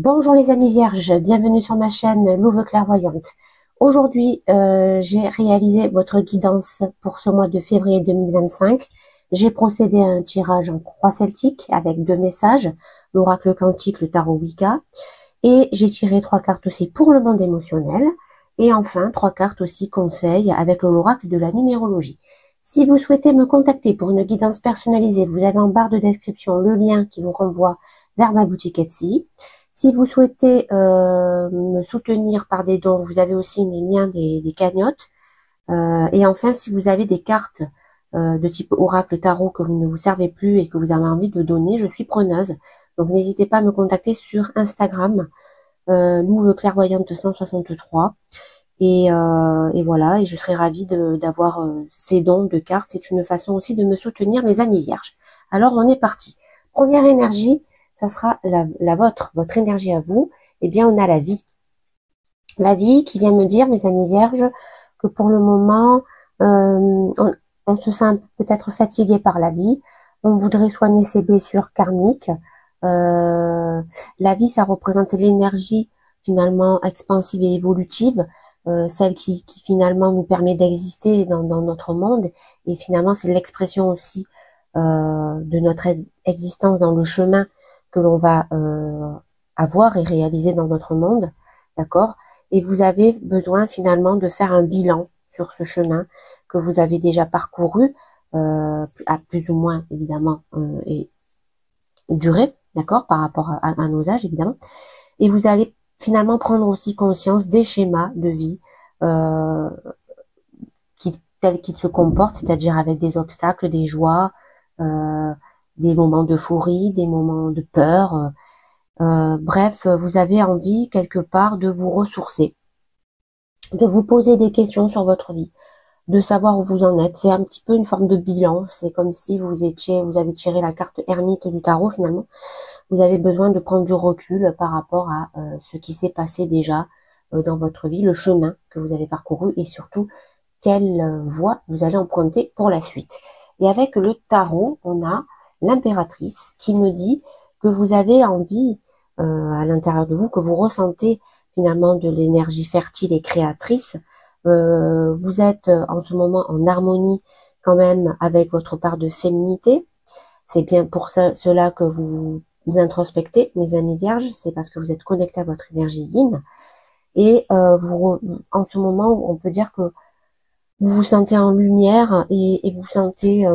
Bonjour les amis vierges, bienvenue sur ma chaîne Louve Clairvoyante. Aujourd'hui, j'ai réalisé votre guidance pour ce mois de février 2025. J'ai procédé à un tirage en croix celtique avec 2 messages, l'oracle quantique, le tarot Wicca. Et j'ai tiré 3 cartes aussi pour le monde émotionnel. Et enfin, 3 cartes aussi conseils avec l'oracle de la numérologie. Si vous souhaitez me contacter pour une guidance personnalisée, vous avez en barre de description le lien qui vous renvoie vers ma boutique Etsy. Si vous souhaitez me soutenir par des dons, vous avez aussi les liens des cagnottes. Et enfin, si vous avez des cartes de type oracle tarot que vous ne vous servez plus et que vous avez envie de donner, je suis preneuse. Donc n'hésitez pas à me contacter sur Instagram, Louve Clairvoyante 163. Et voilà, et je serai ravie d'avoir ces dons de cartes. C'est une façon aussi de me soutenir, mes amis vierges. Alors on est parti. Première énergie, ça sera la vôtre, votre énergie à vous. Eh bien, on a la vie. La vie qui vient me dire, mes amis vierges, que pour le moment, on se sent peut-être fatigué par la vie. On voudrait soigner ses blessures karmiques. La vie, ça représente l'énergie finalement expansive et évolutive, celle qui finalement nous permet d'exister dans notre monde. Et finalement, c'est l'expression aussi de notre existence dans le chemin que l'on va avoir et réaliser dans notre monde, d'accord? Et vous avez besoin finalement de faire un bilan sur ce chemin que vous avez déjà parcouru, à plus ou moins évidemment, et duré, d'accord, par rapport à nos âges évidemment. Et vous allez finalement prendre aussi conscience des schémas de vie euh, tels qu'ils se comportent, c'est-à-dire avec des obstacles, des joies, euh, des moments d'euphorie, des moments de peur. Bref, vous avez envie quelque part de vous ressourcer, de vous poser des questions sur votre vie, de savoir où vous en êtes. C'est un petit peu une forme de bilan. C'est comme si vous avez tiré la carte ermite du tarot finalement. Vous avez besoin de prendre du recul par rapport à ce qui s'est passé déjà dans votre vie, le chemin que vous avez parcouru et surtout quelle voie vous allez emprunter pour la suite. Et avec le tarot, on a l'impératrice qui me dit que vous avez envie à l'intérieur de vous, que vous ressentez finalement de l'énergie fertile et créatrice. Vous êtes en ce moment en harmonie quand même avec votre part de féminité. C'est bien pour cela que vous introspectez, mes amis vierges, c'est parce que vous êtes connecté à votre énergie yin. Et en ce moment, on peut dire que vous vous sentez en lumière et vous sentez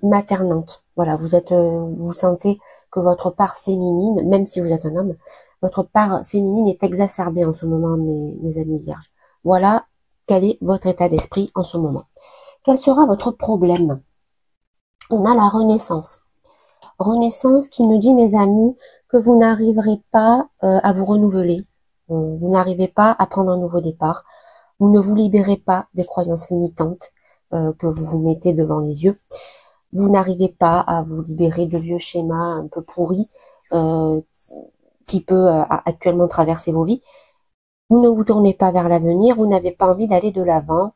maternante. Voilà, vous sentez que votre part féminine, même si vous êtes un homme, votre part féminine est exacerbée en ce moment, mes amis vierges. Voilà quel est votre état d'esprit en ce moment. Quel sera votre problème? On a la renaissance. Renaissance qui me dit, mes amis, que vous n'arriverez pas à vous renouveler. Vous n'arrivez pas à prendre un nouveau départ. Vous ne vous libérez pas des croyances limitantes que vous vous mettez devant les yeux. Vous n'arrivez pas à vous libérer de vieux schémas un peu pourris euh, qui peut actuellement traverser vos vies. Vous ne vous tournez pas vers l'avenir, vous n'avez pas envie d'aller de l'avant,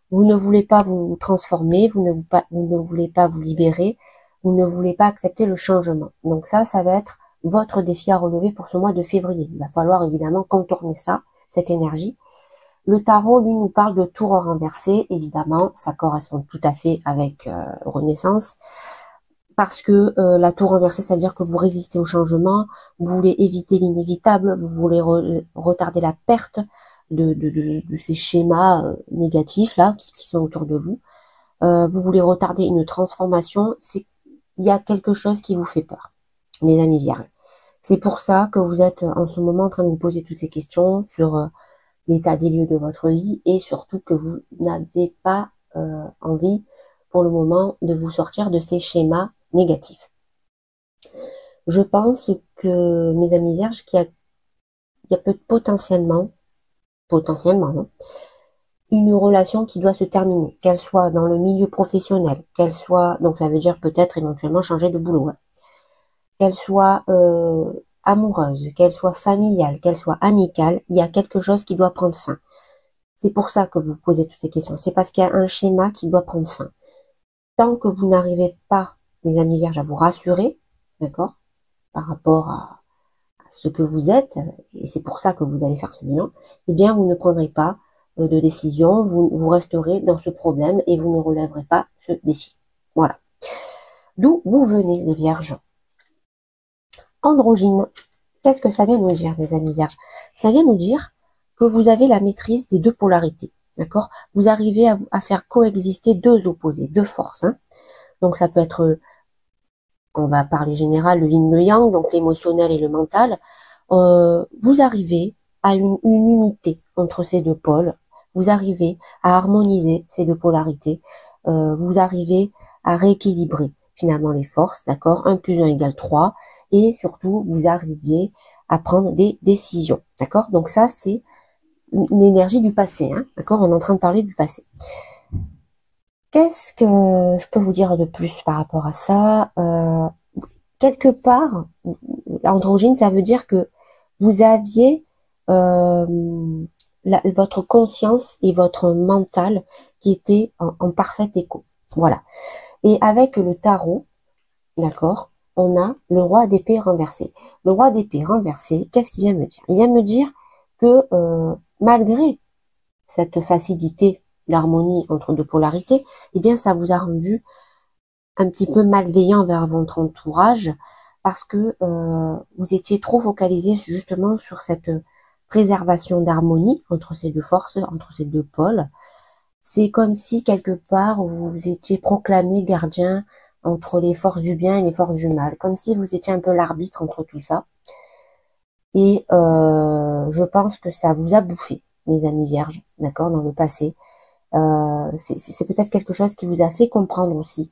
vous ne voulez pas vous transformer, vous ne voulez pas vous libérer, vous ne voulez pas accepter le changement. Donc ça va être votre défi à relever pour ce mois de février. Il va falloir évidemment contourner ça, cette énergie. Le tarot, lui, nous parle de tour renversé, évidemment, ça correspond tout à fait avec Renaissance, parce que la tour renversée, ça veut dire que vous résistez au changement, vous voulez éviter l'inévitable, vous voulez retarder la perte de ces schémas négatifs là qui sont autour de vous. Vous voulez retarder une transformation, il y a quelque chose qui vous fait peur, les amis vierges. C'est pour ça que vous êtes en ce moment en train de vous poser toutes ces questions sur l'état des lieux de votre vie et surtout que vous n'avez pas envie pour le moment de vous sortir de ces schémas négatifs. Je pense que, mes amis vierges, il y a potentiellement, hein, une relation qui doit se terminer, qu'elle soit dans le milieu professionnel, qu'elle soit, donc ça veut dire peut-être éventuellement changer de boulot, hein, qu'elle soit amoureuse, qu'elle soit familiale, qu'elle soit amicale, il y a quelque chose qui doit prendre fin. C'est pour ça que vous posez toutes ces questions. C'est parce qu'il y a un schéma qui doit prendre fin. Tant que vous n'arrivez pas, les amis vierges, à vous rassurer, d'accord, par rapport à ce que vous êtes, et c'est pour ça que vous allez faire ce bilan, eh bien, vous ne prendrez pas de décision, vous resterez dans ce problème et vous ne relèverez pas ce défi. Voilà. D'où vous venez, les vierges. Androgyne. Qu'est-ce que ça vient nous dire, mes amis vierges? Ça vient nous dire que vous avez la maîtrise des deux polarités. D'accord? Vous arrivez à faire coexister deux opposés, deux forces. Hein. Donc ça peut être, on va parler général, le yin, le yang, donc l'émotionnel et le mental. Vous arrivez à une unité entre ces deux pôles. Vous arrivez à harmoniser ces deux polarités. Vous arrivez à rééquilibrer finalement les forces, d'accord? 1 plus 1 égale 3. Et surtout, vous arrivez à prendre des décisions, d'accord? Donc ça, c'est une énergie du passé, hein, d'accord? On est en train de parler du passé. Qu'est-ce que je peux vous dire de plus par rapport à ça? Quelque part, androgyne, ça veut dire que vous aviez votre conscience et votre mental qui étaient en parfait écho. Voilà. Et avec le tarot, d'accord, on a le roi d'épée renversé. Le roi d'épée renversé, qu'est-ce qu'il vient me dire? Il vient me dire que malgré cette facilité d'harmonie entre deux polarités, eh bien ça vous a rendu un petit peu malveillant vers votre entourage parce que vous étiez trop focalisé justement sur cette préservation d'harmonie entre ces deux forces, entre ces deux pôles. C'est comme si quelque part vous étiez proclamé gardien entre les forces du bien et les forces du mal, comme si vous étiez un peu l'arbitre entre tout ça. Et je pense que ça vous a bouffé, mes amis vierges, d'accord, dans le passé. C'est peut-être quelque chose qui vous a fait comprendre aussi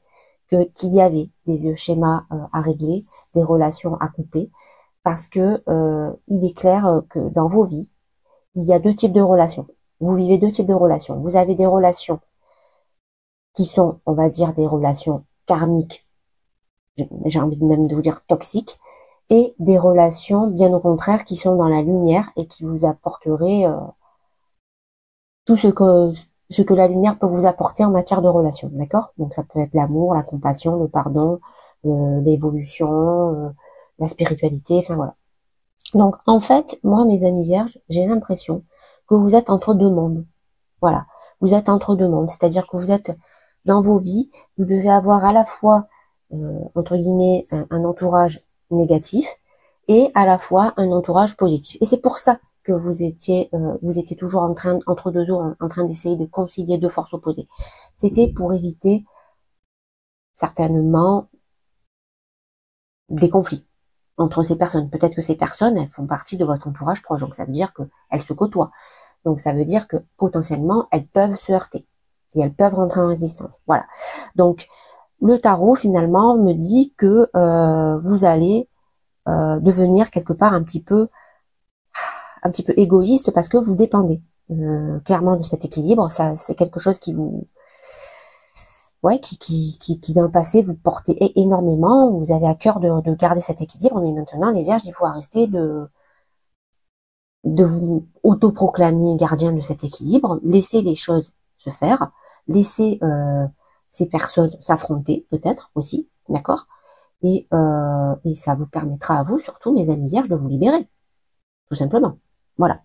qu'il y avait des vieux schémas à régler, des relations à couper, parce que il est clair que dans vos vies, il y a deux types de relations. Vous vivez deux types de relations. Vous avez des relations qui sont, on va dire, des relations karmiques, j'ai envie même de vous dire toxiques, et des relations, bien au contraire, qui sont dans la lumière et qui vous apporteraient tout ce que la lumière peut vous apporter en matière de relations, d'accord? Donc ça peut être l'amour, la compassion, le pardon, l'évolution, la spiritualité, enfin voilà. Donc en fait, moi, mes amis vierges, j'ai l'impression que vous êtes entre deux mondes. Voilà, vous êtes entre deux mondes, c'est-à-dire que vous êtes dans vos vies, vous devez avoir à la fois, entre guillemets, un entourage négatif et à la fois un entourage positif. Et c'est pour ça que vous étiez toujours en train, entre deux eaux, en train d'essayer de concilier deux forces opposées. C'était pour éviter certainement des conflits entre ces personnes. Peut-être que ces personnes, elles font partie de votre entourage proche, donc ça veut dire qu'elles se côtoient. Donc ça veut dire que potentiellement, elles peuvent se heurter et elles peuvent rentrer en résistance. Voilà. Donc le tarot finalement me dit que vous allez devenir quelque part un petit peu égoïste parce que vous dépendez clairement de cet équilibre. Ça, c'est quelque chose qui vous, ouais, qui dans le passé vous portez énormément. Vous avez à cœur de garder cet équilibre, mais maintenant les vierges, il faut arrêter de vous autoproclamer gardien de cet équilibre, laisser les choses se faire, laisser ces personnes s'affronter peut-être aussi, d'accord, et ça vous permettra à vous, surtout mes amis vierges, de vous libérer, tout simplement. Voilà.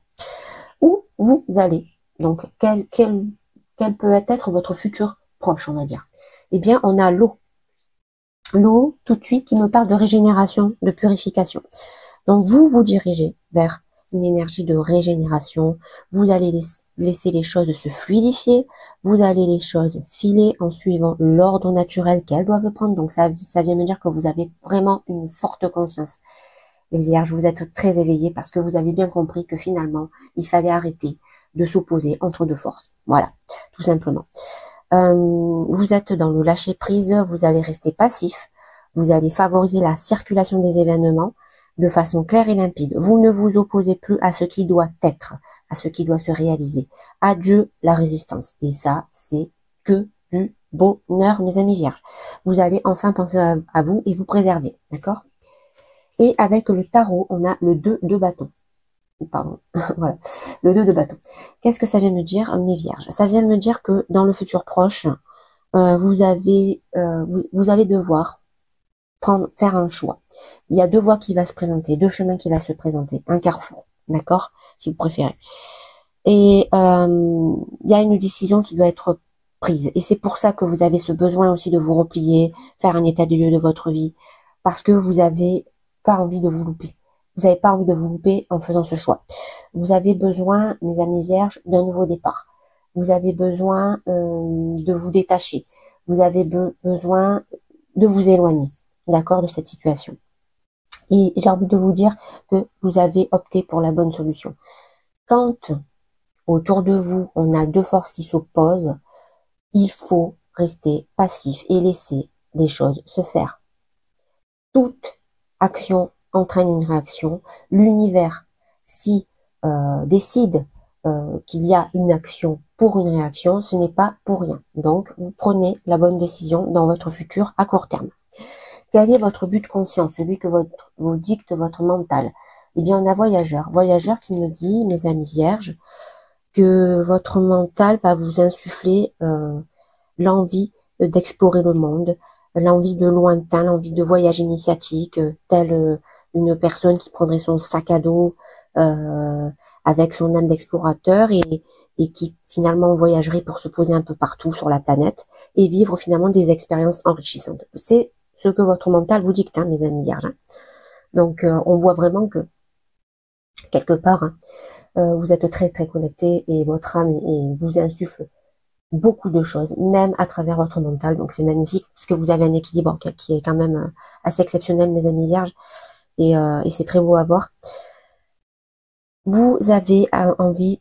Où vous allez. Donc, quel peut être votre futur proche, on va dire. Eh bien, on a l'eau. L'eau, tout de suite, qui me parle de régénération, de purification. Donc, vous vous dirigez vers une énergie de régénération. Vous allez laisser les choses se fluidifier. Vous allez les choses filer en suivant l'ordre naturel qu'elles doivent prendre. Donc, ça vient me dire que vous avez vraiment une forte conscience. Les vierges, vous êtes très éveillés parce que vous avez bien compris que finalement, il fallait arrêter de s'opposer entre deux forces. Voilà, tout simplement. Vous êtes dans le lâcher prise, vous allez rester passif, vous allez favoriser la circulation des événements de façon claire et limpide. Vous ne vous opposez plus à ce qui doit être, à ce qui doit se réaliser. Adieu la résistance. Et ça, c'est que du bonheur, mes amis vierges. Vous allez enfin penser à vous et vous préserver, d'accord? Et avec le tarot, on a le 2 de bâton. Pardon, voilà, le 2 de bâton. Qu'est-ce que ça vient me dire, mes vierges? Ça vient me dire que dans le futur proche, vous allez devoir faire un choix. Il y a deux voies qui vont se présenter, deux chemins qui vont se présenter, un carrefour, d'accord, si vous préférez. Et il y a une décision qui doit être prise. Et c'est pour ça que vous avez ce besoin aussi de vous replier, faire un état des lieux de votre vie, parce que vous avez pas envie de vous louper. Vous n'avez pas envie de vous louper en faisant ce choix. Vous avez besoin, mes amis vierges, d'un nouveau départ. Vous avez besoin de vous détacher. Vous avez besoin de vous éloigner, d'accord, de cette situation. Et j'ai envie de vous dire que vous avez opté pour la bonne solution. Quand autour de vous, on a deux forces qui s'opposent, il faut rester passif et laisser les choses se faire. Toute action entraîne une réaction. L'univers, si décide qu'il y a une action pour une réaction, ce n'est pas pour rien. Donc, vous prenez la bonne décision dans votre futur à court terme. Quel est votre but conscient, celui que vous dicte votre mental? Eh bien, on a voyageur. Voyageur qui me dit, mes amis vierges, que votre mental va vous insuffler l'envie d'explorer le monde, l'envie de lointain, l'envie de voyage initiatique, telle une personne qui prendrait son sac à dos avec son âme d'explorateur et qui finalement voyagerait pour se poser un peu partout sur la planète et vivre finalement des expériences enrichissantes. C'est ce que votre mental vous dicte, hein, mes amis vierges. Hein. Donc on voit vraiment que quelque part, hein, vous êtes très très connecté et votre âme vous insuffle beaucoup de choses, même à travers votre mental. Donc c'est magnifique parce que vous avez un équilibre qui est quand même assez exceptionnel, mes amis vierges, et c'est très beau à voir. Vous avez envie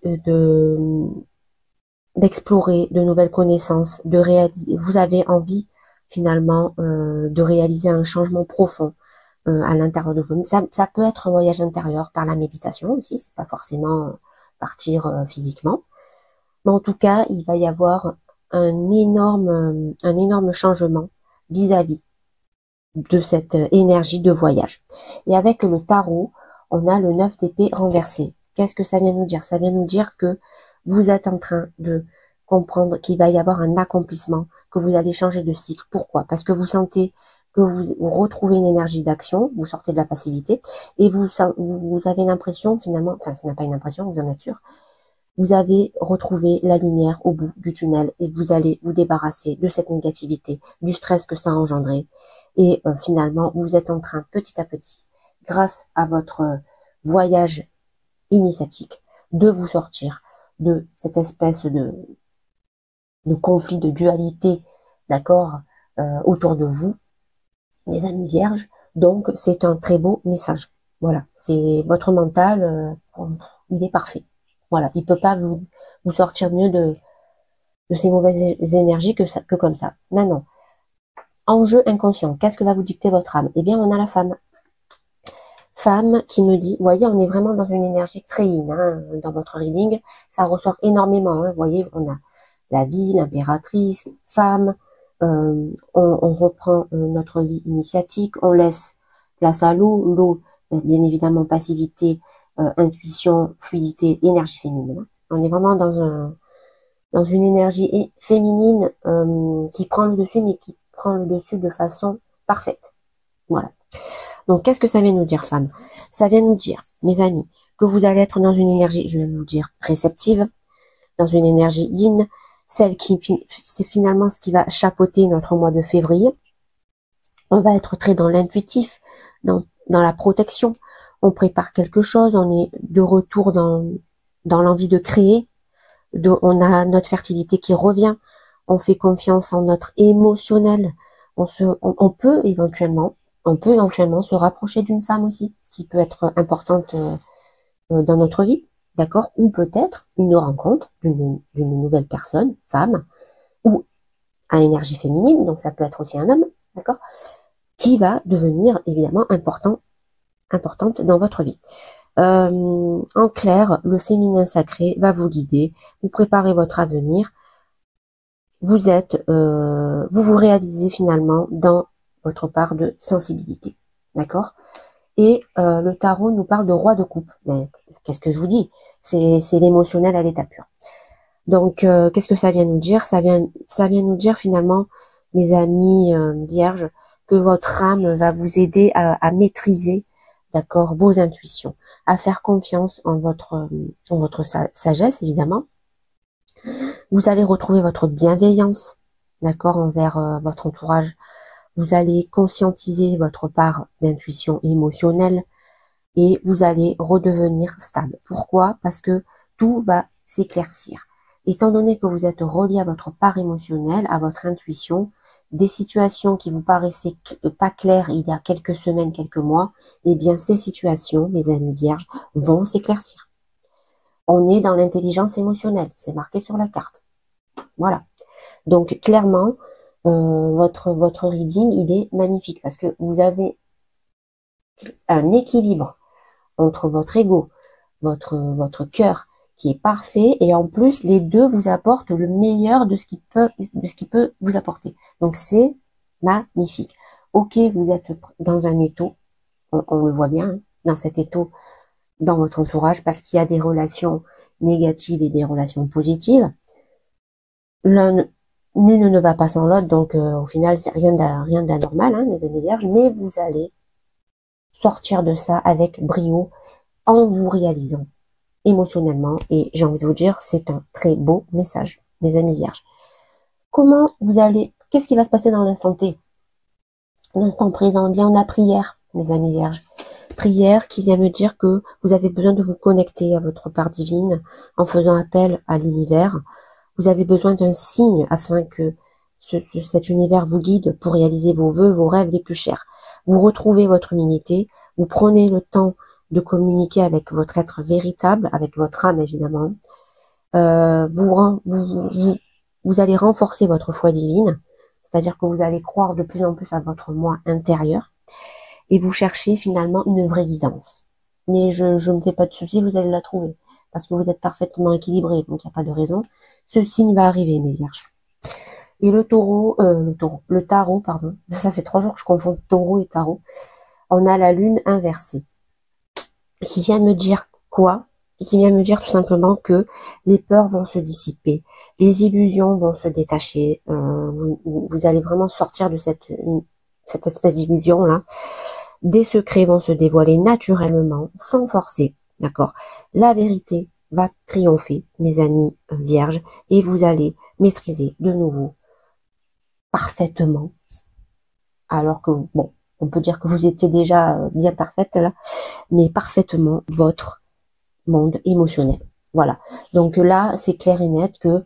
d'explorer de nouvelles connaissances, vous avez envie finalement de réaliser un changement profond à l'intérieur de vous. Ça peut être un voyage intérieur par la méditation aussi, c'est pas forcément partir physiquement. Mais en tout cas, il va y avoir un énorme changement vis-à-vis de cette énergie de voyage. Et avec le tarot, on a le 9 d'épée renversé. Qu'est-ce que ça vient nous dire? Ça vient nous dire que vous êtes en train de comprendre qu'il va y avoir un accomplissement, que vous allez changer de cycle. Pourquoi? Parce que vous sentez que vous retrouvez une énergie d'action, vous sortez de la passivité, et vous avez l'impression finalement, enfin ce n'est pas une impression, vous en êtes sûr, vous avez retrouvé la lumière au bout du tunnel et vous allez vous débarrasser de cette négativité, du stress que ça a engendré. Et finalement, vous êtes en train, petit à petit, grâce à votre voyage initiatique, de vous sortir de cette espèce de conflit, de dualité, d'accord, autour de vous, les amis vierges. Donc, c'est un très beau message. Voilà, c'est votre mental, il est parfait. Voilà, il peut pas vous sortir mieux de ces mauvaises énergies que comme ça. Maintenant, enjeu inconscient, qu'est-ce que va vous dicter votre âme? Eh bien, on a la femme. Femme qui me dit, vous voyez, on est vraiment dans une énergie très yin, hein, dans votre reading, ça ressort énormément. Hein, vous voyez, on a la vie, l'impératrice, femme, on reprend notre vie initiatique, on laisse place à l'eau, bien évidemment, passivité, intuition, fluidité, énergie féminine. On est vraiment dans une énergie féminine qui prend le dessus, mais qui prend le dessus de façon parfaite. Voilà. Donc, qu'est-ce que ça vient nous dire, femme? Ça vient nous dire, mes amis, que vous allez être dans une énergie, je vais vous dire, réceptive, dans une énergie yin, celle qui, c'est finalement ce qui va chapeauter notre mois de février. On va être très dans l'intuitif, dans la protection. On prépare quelque chose, on est de retour dans l'envie de créer. On a notre fertilité qui revient. On fait confiance en notre émotionnel. On peut éventuellement se rapprocher d'une femme aussi, qui peut être importante dans notre vie, d'accord? Ou peut-être une rencontre d'une nouvelle personne, femme, ou à énergie féminine, donc ça peut être aussi un homme, d'accord? Qui va devenir évidemment importante dans votre vie. En clair, le féminin sacré va vous guider, vous préparez votre avenir, vous vous réalisez finalement dans votre part de sensibilité, d'accord? Et le tarot nous parle de roi de coupe. Qu'est-ce que je vous dis? C'est l'émotionnel à l'état pur. Donc, qu'est-ce que ça vient nous dire? Ça vient nous dire finalement, mes amis vierges, que votre âme va vous aider à maîtriser, d'accord, vos intuitions, à faire confiance en votre sagesse, évidemment. Vous allez retrouver votre bienveillance, d'accord, envers votre entourage. Vous allez conscientiser votre part d'intuition émotionnelle et vous allez redevenir stable. Pourquoi? Parce que tout va s'éclaircir. Étant donné que vous êtes relié à votre part émotionnelle, à votre intuition, des situations qui vous paraissaient pas claires il y a quelques semaines, quelques mois, eh bien ces situations, mes amis vierges, vont s'éclaircir. On est dans l'intelligence émotionnelle, c'est marqué sur la carte. Voilà. Donc clairement, votre reading, il est magnifique parce que vous avez un équilibre entre votre ego, votre cœur qui est parfait et en plus les deux vous apportent le meilleur de ce qui peut vous apporter. Donc c'est magnifique. Ok, vous êtes dans un étau, on le voit bien, hein, dans cet étau, dans votre entourage parce qu'il y a des relations négatives et des relations positives. L'une ne va pas sans l'autre, donc au final c'est rien d'anormal, hein, mes amis vierges, mais vous allez sortir de ça avec brio en vous réalisant émotionnellement et j'ai envie de vous dire c'est un très beau message, mes amis vierges. Qu'est-ce qui va se passer dans l'instant T? L'instant présent, eh bien on a prière, mes amis vierges. Prière qui vient me dire que vous avez besoin de vous connecter à votre part divine en faisant appel à l'univers. Vous avez besoin d'un signe afin que cet univers vous guide pour réaliser vos vœux, vos rêves les plus chers. Vous retrouvez votre humilité, vous prenez le temps de communiquer avec votre être véritable, avec votre âme évidemment. Vous allez renforcer votre foi divine, c'est-à-dire que vous allez croire de plus en plus à votre moi intérieur et vous cherchez finalement une vraie guidance. Mais je ne me fais pas de soucis, vous allez la trouver parce que vous êtes parfaitement équilibré, donc il n'y a pas de raison. Ce signe va arriver, mes vierges. Et le tarot, pardon, ça fait 3 jours que je confonds taureau et tarot. On a la lune inversée qui vient me dire quoi? Qui vient me dire tout simplement que les peurs vont se dissiper, les illusions vont se détacher, vous allez vraiment sortir de cette espèce d'illusion là. Des secrets vont se dévoiler naturellement, sans forcer, d'accord? La vérité va triompher, mes amis vierges, et vous allez maîtriser de nouveau parfaitement, alors que, bon, on peut dire que vous étiez déjà bien parfaite là, mais parfaitement votre monde émotionnel. Voilà. Donc là, c'est clair et net que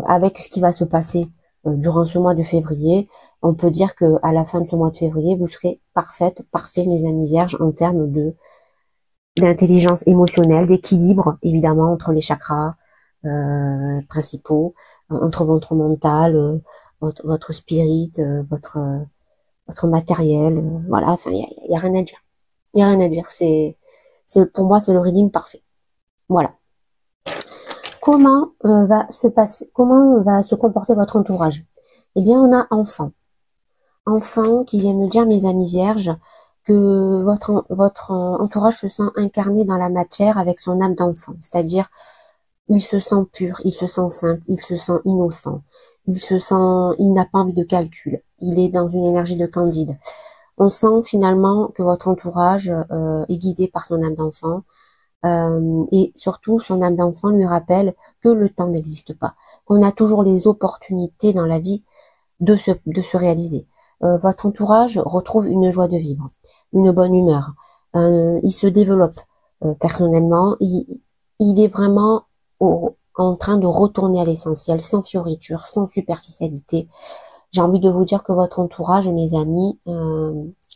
avec ce qui va se passer durant ce mois de février, on peut dire que à la fin de ce mois de février, vous serez parfaite, parfait, mes amis vierges, en termes de d'intelligence émotionnelle, d'équilibre, évidemment, entre les chakras principaux, entre votre mental, votre spirit, votre matériel, voilà, enfin, il y a rien à dire. Il y a rien à dire, pour moi, c'est le reading parfait. Voilà. Comment va se comporter votre entourage? Eh bien, on a enfant. Enfant qui vient me dire, mes amis vierges, que votre entourage se sent incarné dans la matière avec son âme d'enfant. C'est-à-dire, il se sent pur, il se sent simple, il se sent innocent, il n'a pas envie de calcul. Il est dans une énergie de candide. On sent finalement que votre entourage est guidé par son âme d'enfant. Et surtout, son âme d'enfant lui rappelle que le temps n'existe pas, qu'on a toujours les opportunités dans la vie de se réaliser. Votre entourage retrouve une joie de vivre, une bonne humeur. Il se développe personnellement. Il est vraiment en train de retourner à l'essentiel, sans fioriture, sans superficialité. J'ai envie de vous dire que votre entourage, mes amis,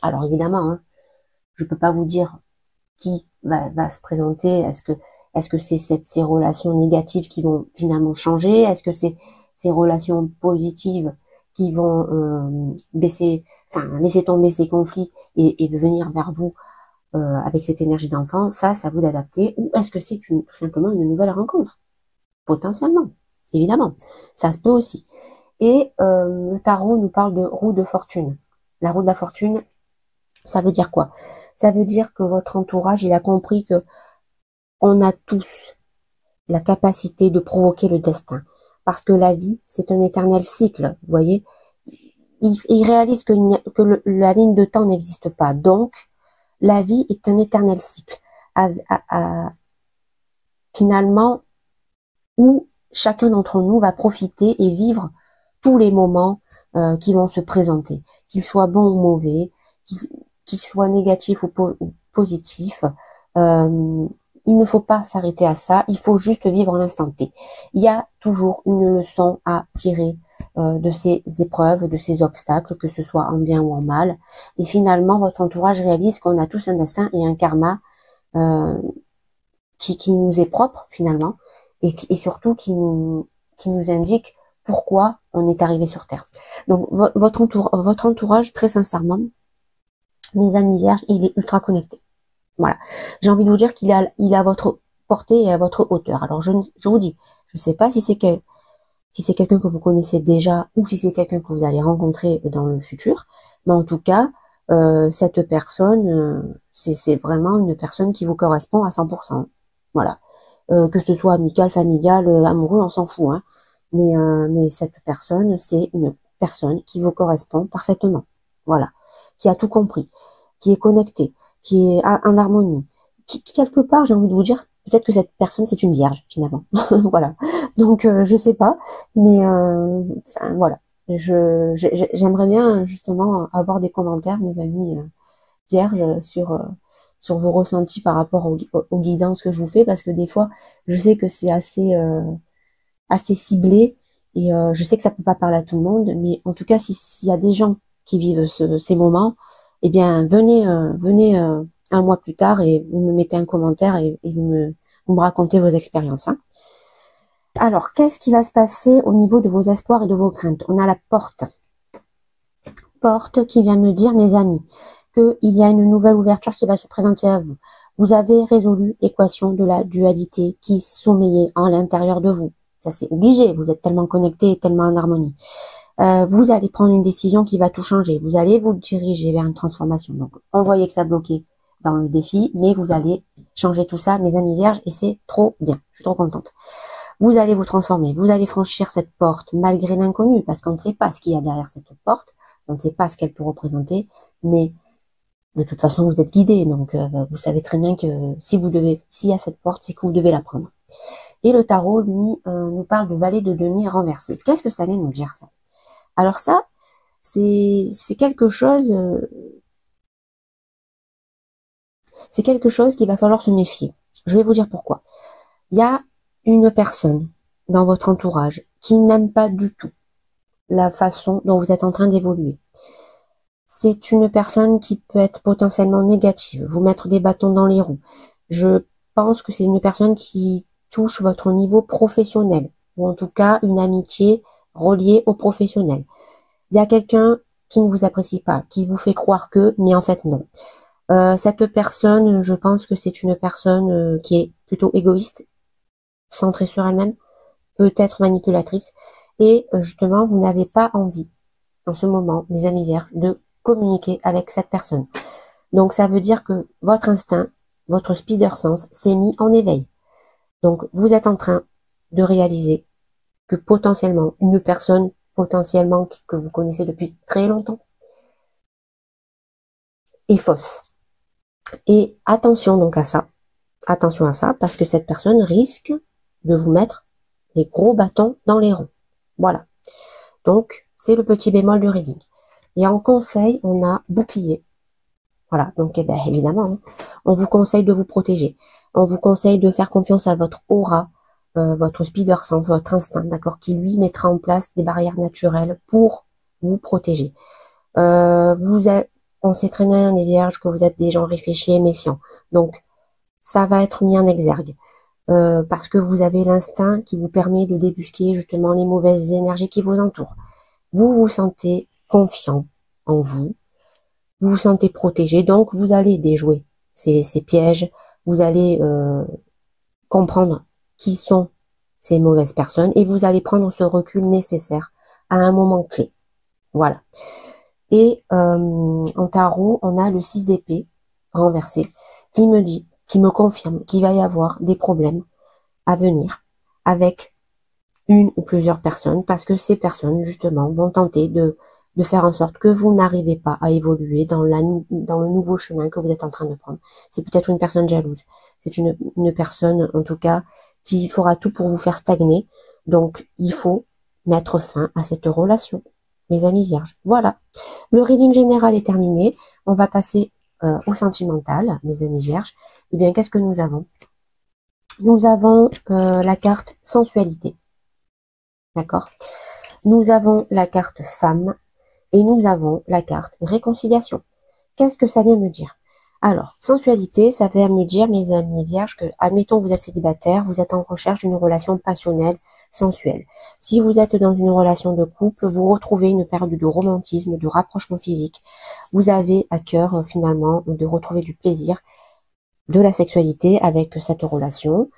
alors évidemment, hein, je peux pas vous dire qui va se présenter. Est-ce que c'est ces relations négatives qui vont finalement changer? Est-ce que c'est ces relations positives qui vont laisser tomber ces conflits et venir vers vous avec cette énergie d'enfant? Ça vous d'adapter. Ou est-ce que c'est tout simplement une nouvelle rencontre? Potentiellement, évidemment. Ça se peut aussi. Et le tarot nous parle de roue de fortune. La roue de la fortune, ça veut dire quoi? Ça veut dire que votre entourage, il a compris que on a tous la capacité de provoquer le destin. Parce que la vie, c'est un éternel cycle, vous voyez. il réalise la ligne de temps n'existe pas. Donc, la vie est un éternel cycle. Finalement, où chacun d'entre nous va profiter et vivre tous les moments qui vont se présenter, qu'ils soient bons ou mauvais, qu'ils soient négatifs ou positifs. Il ne faut pas s'arrêter à ça, il faut juste vivre l'instant T. Il y a toujours une leçon à tirer de ces épreuves, de ces obstacles, que ce soit en bien ou en mal. Et finalement, votre entourage réalise qu'on a tous un destin et un karma qui nous est propre finalement, et surtout qui nous indique pourquoi on est arrivé sur Terre. Donc votre entourage, très sincèrement, mes amis vierges, il est ultra connecté. Voilà. J'ai envie de vous dire qu'il est à votre portée et à votre hauteur. Alors je vous dis, je ne sais pas si c'est quelqu'un que vous connaissez déjà ou si c'est quelqu'un que vous allez rencontrer dans le futur, mais en tout cas, cette personne, c'est vraiment une personne qui vous correspond à 100%. Voilà. Que ce soit amical, familial, amoureux, on s'en fout, hein. Mais cette personne, c'est une personne qui vous correspond parfaitement. Voilà. Qui a tout compris, qui est connectée, qui est en harmonie, qui quelque part, j'ai envie de vous dire, peut-être que cette personne, c'est une vierge, finalement. Voilà. Donc, je sais pas, mais enfin, voilà. J'aimerais bien, justement, avoir des commentaires, mes amis vierges, sur vos ressentis par rapport aux guidances que je vous fais, parce que des fois, je sais que c'est assez ciblé, et je sais que ça peut pas parler à tout le monde, mais en tout cas, s'il y a des gens qui vivent ces moments, eh bien, venez un mois plus tard et vous me mettez un commentaire et vous me racontez vos expériences, hein. Alors, qu'est-ce qui va se passer au niveau de vos espoirs et de vos craintes? On a la porte qui vient me dire, mes amis, qu'il y a une nouvelle ouverture qui va se présenter à vous. Vous avez résolu l'équation de la dualité qui sommeillait en l'intérieur de vous. Ça, c'est obligé. Vous êtes tellement connecté et tellement en harmonie. Vous allez prendre une décision qui va tout changer. Vous allez vous diriger vers une transformation. Donc, on voyait que ça bloquait dans le défi, mais vous allez changer tout ça, mes amis vierges, et c'est trop bien. Je suis trop contente. Vous allez vous transformer. Vous allez franchir cette porte malgré l'inconnu, parce qu'on ne sait pas ce qu'il y a derrière cette porte. On ne sait pas ce qu'elle peut représenter, mais de toute façon, vous êtes guidé, donc vous savez très bien que s'il y a cette porte, c'est que vous devez la prendre. Et le tarot, lui, nous parle de valet de denier renversé. Qu'est-ce que ça vient nous dire, ça? Alors ça, c'est quelque chose qu'il va falloir se méfier. Je vais vous dire pourquoi. Il y a une personne dans votre entourage qui n'aime pas du tout la façon dont vous êtes en train d'évoluer. C'est une personne qui peut être potentiellement négative, vous mettre des bâtons dans les roues. Je pense que c'est une personne qui touche votre niveau professionnel, ou en tout cas une amitié reliée au professionnel. Il y a quelqu'un qui ne vous apprécie pas, qui vous fait croire que, mais en fait non. Cette personne, je pense que c'est une personne qui est plutôt égoïste, centrée sur elle-même, peut-être manipulatrice, et justement, vous n'avez pas envie, en ce moment, mes amis vierges, de communiquer avec cette personne. Donc, ça veut dire que votre instinct, votre spider sense s'est mis en éveil. Donc, vous êtes en train de réaliser que potentiellement, une personne, que vous connaissez depuis très longtemps, est fausse. Et attention donc à ça. Attention à ça, parce que cette personne risque de vous mettre des gros bâtons dans les roues. Voilà. Donc, c'est le petit bémol du reading. Et en conseil, on a bouclier. Voilà. Donc, évidemment, hein, on vous conseille de vous protéger. On vous conseille de faire confiance à votre aura, votre spider sense, votre instinct, d'accord, qui lui mettra en place des barrières naturelles pour vous protéger. On sait très bien, les vierges, que vous êtes des gens réfléchis et méfiants. Donc, ça va être mis en exergue. Parce que vous avez l'instinct qui vous permet de débusquer justement les mauvaises énergies qui vous entourent. Vous vous sentez confiant en vous. Vous vous sentez protégé. Donc, vous allez déjouer ces pièges. Vous allez comprendre qui sont ces mauvaises personnes. Et vous allez prendre ce recul nécessaire à un moment clé. Voilà. Et en tarot, on a le 6 d'épée renversé qui me confirme qu'il va y avoir des problèmes à venir avec une ou plusieurs personnes, parce que ces personnes, justement, vont tenter de de faire en sorte que vous n'arrivez pas à évoluer dans le nouveau chemin que vous êtes en train de prendre. C'est peut-être une personne jalouse. C'est une personne, en tout cas, qui fera tout pour vous faire stagner. Donc, il faut mettre fin à cette relation, mes amis vierges. Voilà. Le reading général est terminé. On va passer au sentimental, mes amis vierges. Eh bien, qu'est-ce que nous avons? Nous avons la carte sensualité. D'accord? Nous avons la carte femme et nous avons la carte réconciliation. Qu'est-ce que ça vient me dire? Alors, sensualité, ça vient me dire, mes amis vierges, que, admettons, vous êtes célibataire, vous êtes en recherche d'une relation passionnelle, sensuelle. Si vous êtes dans une relation de couple, vous retrouvez une période de romantisme, de rapprochement physique. Vous avez à cœur, finalement, de retrouver du plaisir, de la sexualité avec cette relation.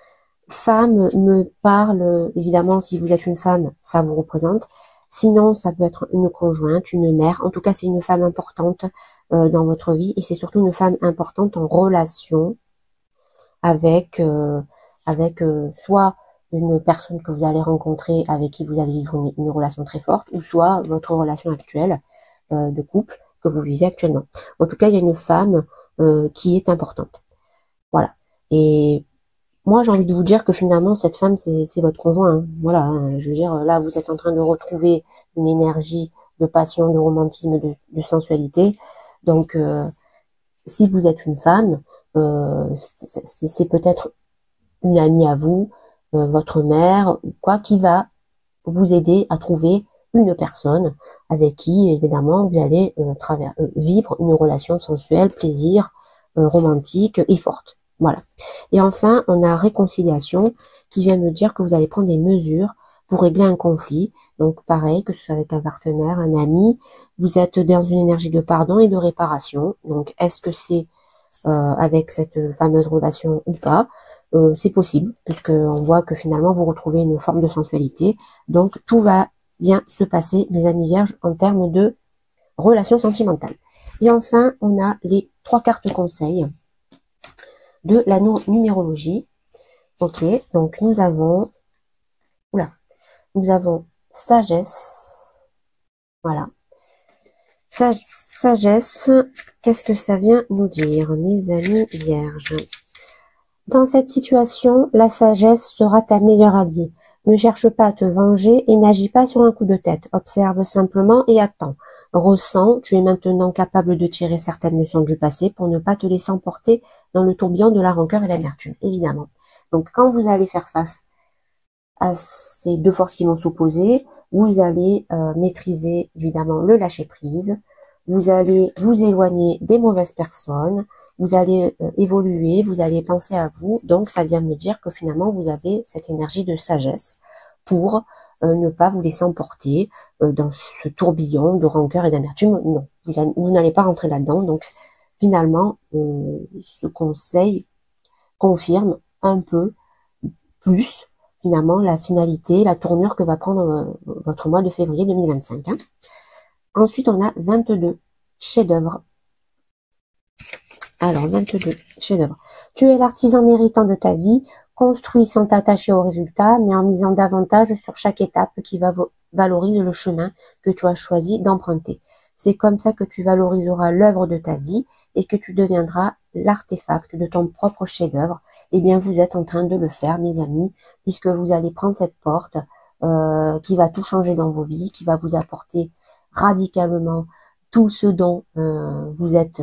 Femme me parle, évidemment, si vous êtes une femme, ça vous représente. Sinon, ça peut être une conjointe, une mère. En tout cas, c'est une femme importante dans votre vie et c'est surtout une femme importante en relation avec soit une personne que vous allez rencontrer avec qui vous allez vivre une relation très forte ou soit votre relation actuelle de couple que vous vivez actuellement. En tout cas, il y a une femme qui est importante. Voilà. Et moi, j'ai envie de vous dire que finalement, cette femme, c'est votre conjoint. Hein. Voilà, hein. Je veux dire, là, vous êtes en train de retrouver une énergie de passion, de romantisme, de sensualité. Donc, si vous êtes une femme, c'est peut-être une amie à vous, votre mère, ou quoi, qui va vous aider à trouver une personne avec qui, évidemment, vous allez vivre une relation sensuelle, plaisir, romantique et forte. Voilà. Et enfin, on a réconciliation qui vient me dire que vous allez prendre des mesures pour régler un conflit. Donc, pareil, que ce soit avec un partenaire, un ami, vous êtes dans une énergie de pardon et de réparation. Donc, est-ce que c'est avec cette fameuse relation ou pas? C'est possible, puisque on voit que finalement, vous retrouvez une forme de sensualité. Donc, tout va bien se passer, les amis vierges, en termes de relations sentimentales. Et enfin, on a les 3 cartes conseils de la numérologie. Ok, donc nous avons, nous avons sagesse, voilà, sagesse. Qu'est-ce que ça vient nous dire, mes amis vierges? Dans cette situation, la sagesse sera ta meilleure alliée. Ne cherche pas à te venger et n'agis pas sur un coup de tête. Observe simplement et attends. Ressens, tu es maintenant capable de tirer certaines leçons du passé pour ne pas te laisser emporter dans le tourbillon de la rancœur et l'amertume, évidemment. Donc, quand vous allez faire face à ces deux forces qui vont s'opposer, vous allez maîtriser, évidemment, le lâcher-prise. Vous allez vous éloigner des mauvaises personnes. Vous allez évoluer, vous allez penser à vous. Donc, ça vient me dire que finalement, vous avez cette énergie de sagesse pour ne pas vous laisser emporter dans ce tourbillon de rancœur et d'amertume. Non, vous n'allez pas rentrer là-dedans. Donc, finalement, ce conseil confirme un peu plus, finalement, la finalité, la tournure que va prendre votre mois de février 2025. Hein. Ensuite, on a 22 chefs-d'œuvre. Alors, 22 chefs-d'œuvre. Tu es l'artisan méritant de ta vie, construis sans t'attacher au résultat, mais en misant davantage sur chaque étape qui valorise le chemin que tu as choisi d'emprunter. C'est comme ça que tu valoriseras l'œuvre de ta vie et que tu deviendras l'artefact de ton propre chef-d'œuvre. Eh bien, vous êtes en train de le faire, mes amis, puisque vous allez prendre cette porte qui va tout changer dans vos vies, qui va vous apporter radicalement tout ce dont vous êtes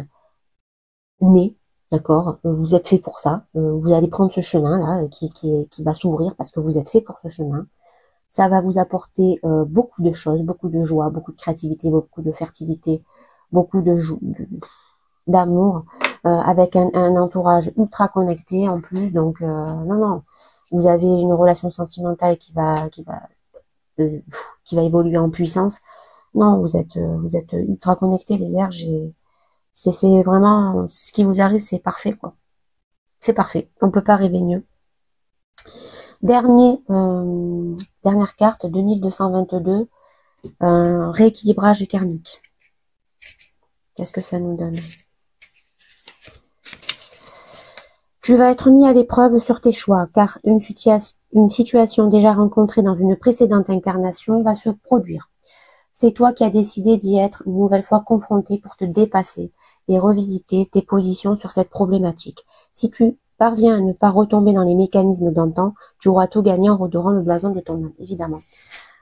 né, d'accord? Vous êtes fait pour ça. Vous allez prendre ce chemin-là qui va s'ouvrir parce que vous êtes fait pour ce chemin. Ça va vous apporter beaucoup de choses, beaucoup de joie, beaucoup de créativité, beaucoup de fertilité, beaucoup d'amour, avec un entourage ultra connecté en plus. Donc, non, non. Vous avez une relation sentimentale qui va évoluer en puissance. Non, vous êtes ultra connectés, les vierges. C'est vraiment ce qui vous arrive, c'est parfait, quoi. C'est parfait. On peut pas rêver mieux. Dernière carte, 2222, rééquilibrage thermique. Qu'est-ce que ça nous donne? Tu vas être mis à l'épreuve sur tes choix, car une situation déjà rencontrée dans une précédente incarnation va se produire. C'est toi qui as décidé d'y être une nouvelle fois confronté pour te dépasser et revisiter tes positions sur cette problématique. Si tu parviens à ne pas retomber dans les mécanismes d'antan, tu auras tout gagné en redorant le blason de ton âme, évidemment.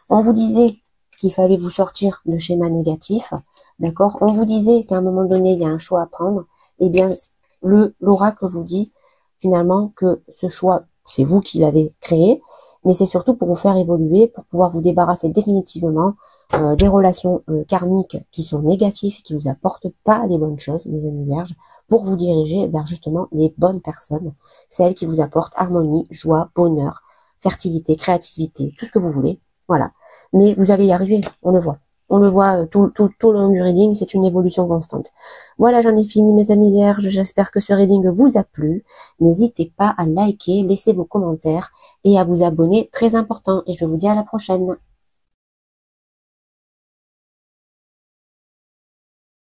On vous disait qu'il fallait vous sortir de schémas négatifs, d'accord? On vous disait qu'à un moment donné, il y a un choix à prendre. Eh bien, l'oracle vous dit finalement que ce choix, c'est vous qui l'avez créé, mais c'est surtout pour vous faire évoluer, pour pouvoir vous débarrasser définitivement des relations karmiques qui sont négatives, qui vous apportent pas les bonnes choses, mes amis vierges, pour vous diriger vers justement les bonnes personnes, celles qui vous apportent harmonie, joie, bonheur, fertilité, créativité, tout ce que vous voulez. Voilà. Mais vous allez y arriver, on le voit. On le voit tout le long du reading, c'est une évolution constante. Voilà, j'en ai fini mes amis vierges, j'espère que ce reading vous a plu. N'hésitez pas à liker, laisser vos commentaires et à vous abonner, très important. Et je vous dis à la prochaine.